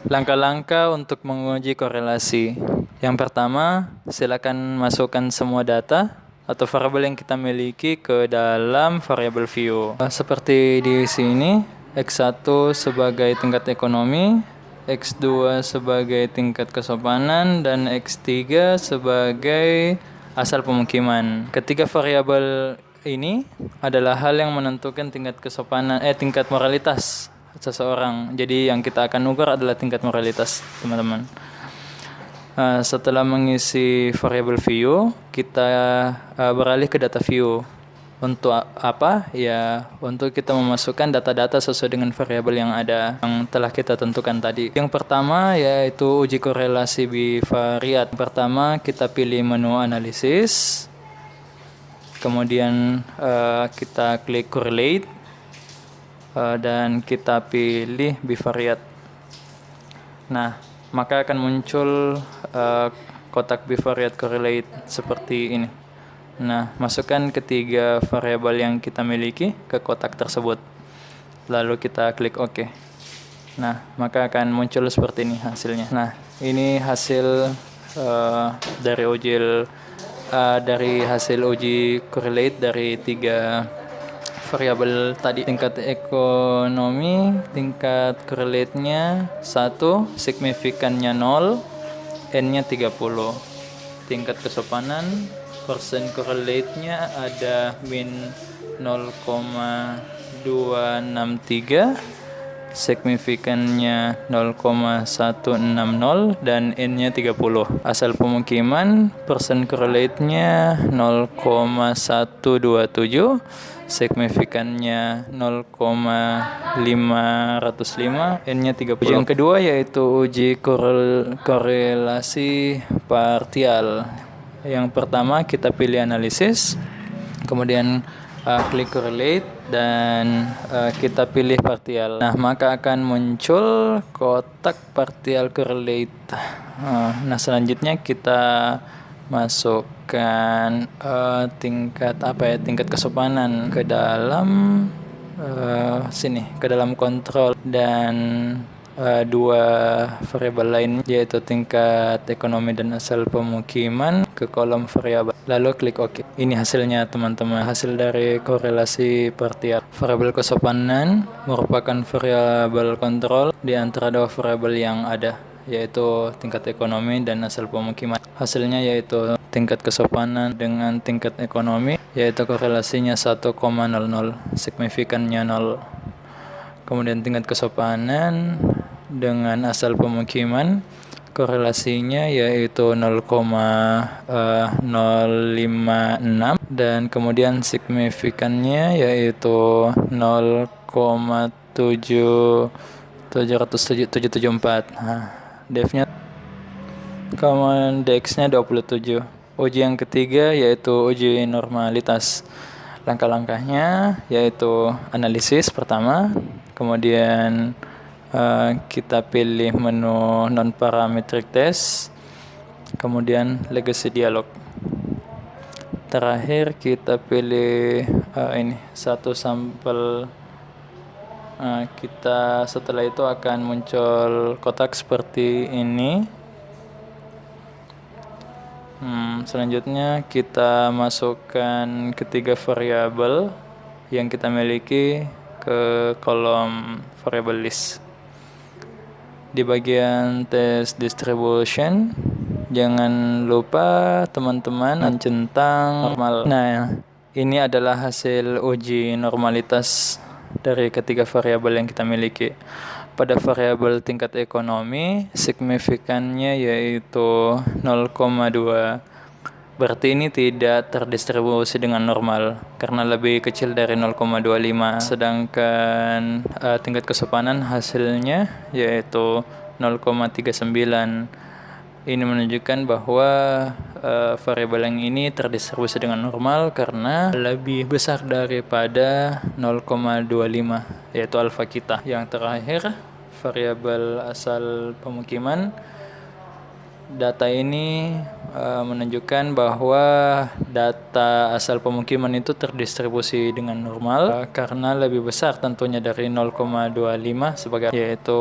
Langkah-langkah untuk menguji korelasi. Yang pertama, silakan masukkan semua data atau variabel yang kita miliki ke dalam variabel view. Seperti di sini, X1 sebagai tingkat ekonomi, X2 sebagai tingkat kesopanan, dan X3 sebagai asal pemukiman. Ketiga variabel ini adalah hal yang menentukan tingkat tingkat moralitas seseorang. Jadi yang kita akan ukur adalah tingkat moralitas, teman-teman. Setelah mengisi variabel view, kita beralih ke data view. Untuk apa? Ya, untuk kita memasukkan data-data sesuai dengan variabel yang ada, yang telah kita tentukan tadi. Yang pertama yaitu uji korelasi bivariat. Pertama, kita pilih menu analisis. Kemudian kita klik correlate. Dan kita pilih bivariat. Nah, maka akan muncul kotak bivariat correlate seperti ini. Nah, masukkan ketiga variabel yang kita miliki ke kotak tersebut. Lalu kita klik OK. Nah, maka akan muncul seperti ini hasilnya. Nah, ini hasil dari hasil uji correlate dari tiga variabel tadi. Tingkat ekonomi, tingkat correlate-nya 1, signifikannya 0, N-nya 30. Tingkat kesopanan, persen correlate-nya ada min 0,263, signifikannya 0,160, dan N-nya 30. Asal pemukiman, persen correlate-nya 0,127, signifikannya 0,505, N-nya 30. Yang kedua yaitu uji korelasi partial. Yang pertama kita pilih analisis, kemudian klik correlate, dan kita pilih partial. Nah, maka akan muncul kotak partial correlate. Nah, selanjutnya kita masukkan tingkat kesopanan ke dalam ke dalam kontrol, dan dua variabel lain yaitu tingkat ekonomi dan asal pemukiman ke kolom variabel. Lalu klik OK. Ini hasilnya, teman-teman. Hasil dari korelasi partial. Variabel kesopanan merupakan variabel kontrol di antara dua variabel yang ada, yaitu tingkat ekonomi dan asal pemukiman. Hasilnya yaitu tingkat kesopanan dengan tingkat ekonomi, yaitu korelasinya 1,00, signifikannya 0. Kemudian tingkat kesopanan dengan asal pemukiman, korelasinya yaitu 0,056, dan kemudian signifikannya yaitu 0,774. Nah, def-nya kemudian DX-nya 27. Uji yang ketiga yaitu uji normalitas. Langkah-langkahnya yaitu analisis pertama, kemudian kita pilih menu non-parametric test, kemudian legacy dialog. Terakhir kita pilih satu sampel. Kita setelah itu akan muncul kotak seperti ini. Selanjutnya kita masukkan ketiga variabel yang kita miliki ke kolom variable list. Di bagian test distribution, jangan lupa teman-teman centang normal. Nah, ini adalah hasil uji normalitas dari ketiga variabel yang kita miliki. Pada variabel tingkat ekonomi, signifikannya yaitu 0,2. Berarti ini tidak terdistribusi dengan normal karena lebih kecil dari 0,25. Sedangkan tingkat kesopanan hasilnya yaitu 0,39. Ini menunjukkan bahwa variabel yang ini terdistribusi dengan normal karena lebih besar daripada 0,25, yaitu alfa kita. Yang terakhir, variabel asal pemukiman data ini menunjukkan bahwa data asal pemukiman itu terdistribusi dengan normal karena lebih besar tentunya dari 0,25 yaitu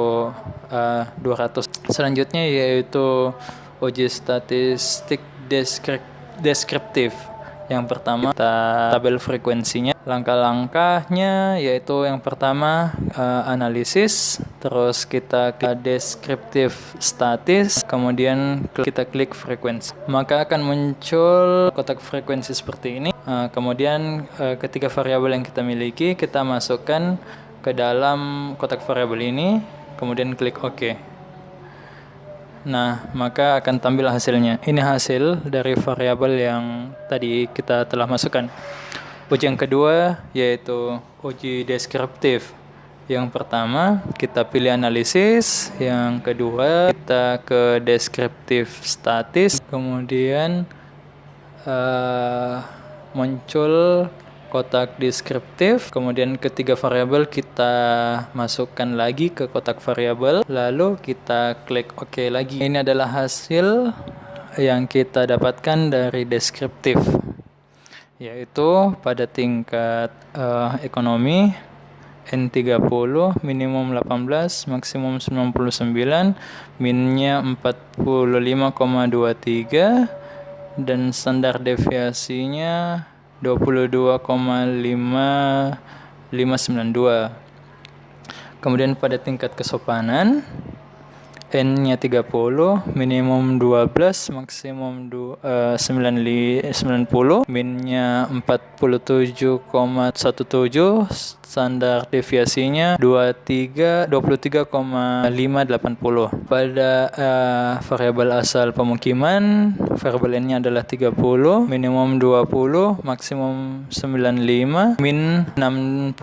200. Selanjutnya yaitu uji statistik deskriptif. Yang pertama, tabel frekuensinya. Langkah-langkahnya yaitu yang pertama analisis, terus kita klik deskriptif statis, kemudian kita klik frekuensi. Maka akan muncul kotak frekuensi seperti ini. Kemudian ketiga variabel yang kita miliki kita masukkan ke dalam kotak variabel ini, kemudian klik OK. Nah, maka akan tampil hasilnya. Ini hasil dari variabel yang tadi kita telah masukkan. Uji yang kedua yaitu uji deskriptif. Yang pertama kita pilih analisis, yang kedua kita ke deskriptif statis, kemudian muncul kotak deskriptif, kemudian ketiga variabel kita masukkan lagi ke kotak variabel, lalu kita klik OK lagi. Ini adalah hasil yang kita dapatkan dari deskriptif, yaitu pada tingkat ekonomi N30 minimum 18, maksimum 99, minnya 45,23 dan standar deviasinya 22,5592. Kemudian pada tingkat kesopanan N-nya 30, minimum 12, maksimum 90, min-nya 47,17, standar deviasinya 23,580. Pada variabel asal pemukiman, variabel N-nya adalah 30, minimum 20, maksimum 95, min 62,3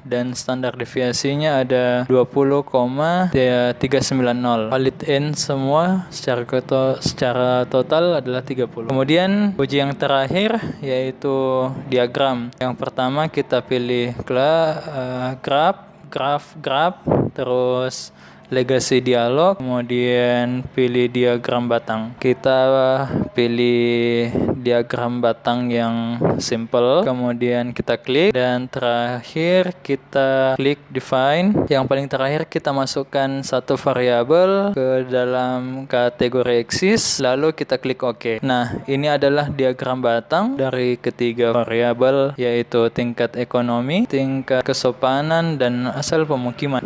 dan standar deviasinya ada 20,390. Valid N semua secara total adalah 30. Kemudian uji yang terakhir yaitu diagram. Yang pertama kita pilih graph, terus legasi dialog, kemudian pilih diagram batang. Kita pilih diagram batang yang simple, kemudian kita klik, dan terakhir kita klik define. Yang paling terakhir kita masukkan satu variabel ke dalam kategori axis, lalu kita klik OK. Nah, ini adalah diagram batang dari ketiga variabel, yaitu tingkat ekonomi, tingkat kesopanan, dan asal pemukiman.